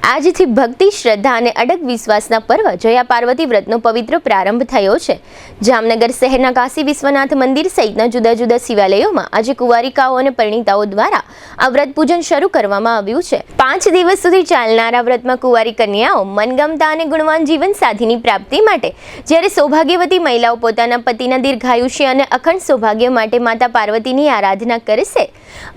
આજથી ભક્તિ, શ્રદ્ધા અને અડગ વિશ્વાસના પર્વ જયા પાર્વતી વ્રતનો પવિત્ર પ્રારંભ થયો છે। જામનગર શહેરના કાશી વિશ્વનાથ મંદિર સહિતના જુદા જુદા શિવાલયોમાં આજે કુંવારિકાઓ અને પરિણીતાઓ દ્વારા આ વ્રત પૂજન શરૂ કરવામાં આવ્યું છે। 5 દિવસ સુધી ચાલનારા વ્રતમાં કુંવારી કન્યાઓ મનગમતા અને ગુણવાન જીવન સાથીની પ્રાપ્તિ માટે, જ્યારે સૌભાગ્યવતી મહિલાઓ પોતાના પતિના દીર્ઘાયુષ્ય અને અખંડ સૌભાગ્ય માટે માતા પાર્વતીની આરાધના કરશે।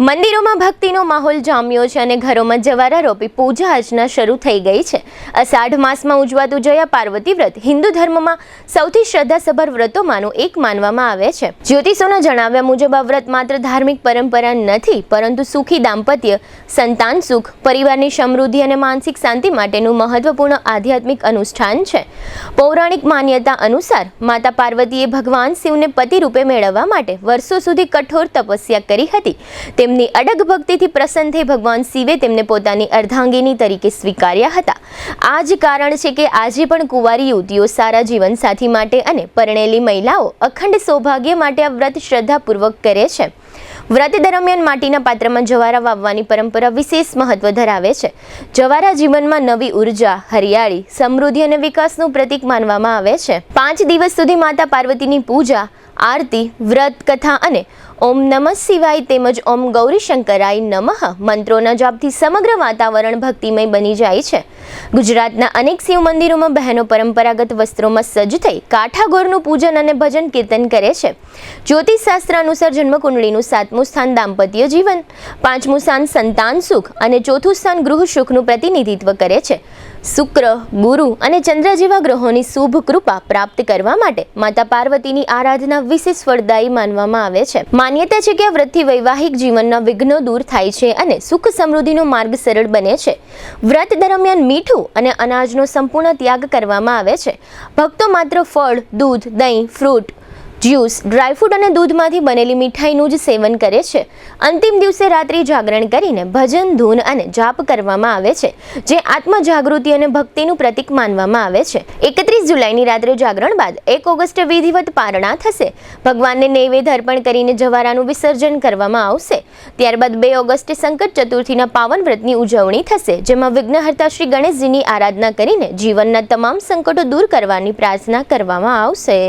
મંદિરોમાં ભક્તિનો માહોલ જામ્યો છે અને ઘરોમાં જવારા રોપી પૂજા અર્ચના શરૂ થઈ ગઈ છે। અષાઢ માસમાં ઉજવાતું જયા પાર્વતી વ્રત હિન્દુ ધર્મમાં સૌથી શ્રદ્ધાસભર વ્રતોમાંનું એક માનવામાં આવે છે। જ્યોતિષોના જણાવ્યા મુજબ આ વ્રત માત્ર ધાર્મિક પરંપરા નથી, પરંતુ સુખી દાંપત્ય, સંતાન સુખ, પરિવારની સમૃદ્ધિ અને માનસિક શાંતિ માટેનું મહત્વપૂર્ણ આધ્યાત્મિક અનુષ્ઠાન છે। પૌરાણિક માન્યતા અનુસાર માતા પાર્વતીએ ભગવાન શિવને પતિ રૂપે મેળવવા માટે વર્ષો સુધી કઠોર તપસ્યા કરી હતી। તેમની અડગ ભક્તિથી પ્રસન્ન થઈ ભગવાન શિવે તેમને પોતાની અર્ધાંગિની તરીકે સ્વીકાર્યા હતા। આ જ કારણ છે કે આજે પણ કુંવારી યુવતીઓ સારા જીવનસાથી માટે અને પરણેલી મહિલાઓ અખંડ સૌભાગ્ય માટે આ વ્રત શ્રદ્ધાપૂર્વક કરે છે। વ્રત દરમિયાન માટીના પાત્રમાં જવારા વાવવાની પરંપરા વિશેષ મહત્વ ધરાવે છે। જવારા જીવનમાં નવી ઉર્જા, હરિયાળી, સમૃદ્ધિ અને વિકાસનું પ્રતીક માનવામાં આવે છે। 5 દિવસ સુધી માતા પાર્વતીની પૂજા, આરતી, વ્રત કથા અને ઓમ નમઃ શિવાય તેમજ ઓમ ગૌરી શંકરાય નમઃ મંત્રોના જાપથી સમગ્ર વાતાવરણ ભક્તિમય બની જાય છે। ગુજરાતના અનેક શિવ મંદિરોમાં બહેનો પરંપરાગત વસ્ત્રોમાં સજ્જ થઈ કાઠાગોરનું પૂજન અને ભજન કીર્તન કરે છે। જ્યોતિષ શાસ્ત્ર અનુસાર જન્મકુંડળીનું 7મું સ્થાન દાંપત્ય જીવન, 5મું સ્થાન સંતાન સુખ અને 4થું સ્થાન ગૃહ સુખનું પ્રતિનિધિત્વ કરે છે। શુક્ર, ગુરુ અને ચંદ્ર જેવા ગ્રહોની શુભ કૃપા પ્રાપ્ત કરવા માટે માતા પાર્વતીની આરાધના વિશેષ ફળદાયી માનવામાં આવે છે। માન્યતા છે કે આ વ્રતથી વૈવાહિક જીવનના વિઘ્નો દૂર થાય છે અને સુખ સમૃદ્ધિનો માર્ગ સરળ બને છે। વ્રત દરમિયાન મીઠું અને અનાજનો સંપૂર્ણ ત્યાગ કરવામાં આવે છે। ભક્તો માત્ર ફળ, દૂધ, દહીં, ફ્રૂટ, જ્યુસ, ડ્રાયફ્રૂટ અને દૂધમાંથી બનેલી મીઠાઈનું જ સેવન કરે છે। અંતિમ દિવસે રાત્રિ જાગરણ કરીને ભજન, ધૂન અને જાપ કરવામાં આવે છે, જે આત્મ જાગૃતિ અને ભક્તિનું પ્રતીક માનવામાં આવે છે। 31 જુલાઈની રાત્રે જાગરણ બાદ 1 ઓગસ્ટે વિધિવત પારણા થશે। ભગવાનને નૈવેદ્ય અર્પણ કરીને જવારાનું વિસર્જન કરવામાં આવશે। ત્યારબાદ 2 ઓગસ્ટે સંકટ ચતુર્થીના પાવન વ્રતની ઉજવણી થશે, જેમાં વિઘ્નહર્તા શ્રી ગણેશજીની આરાધના કરીને જીવનના તમામ સંકટો દૂર કરવાની પ્રાર્થના કરવામાં આવશે।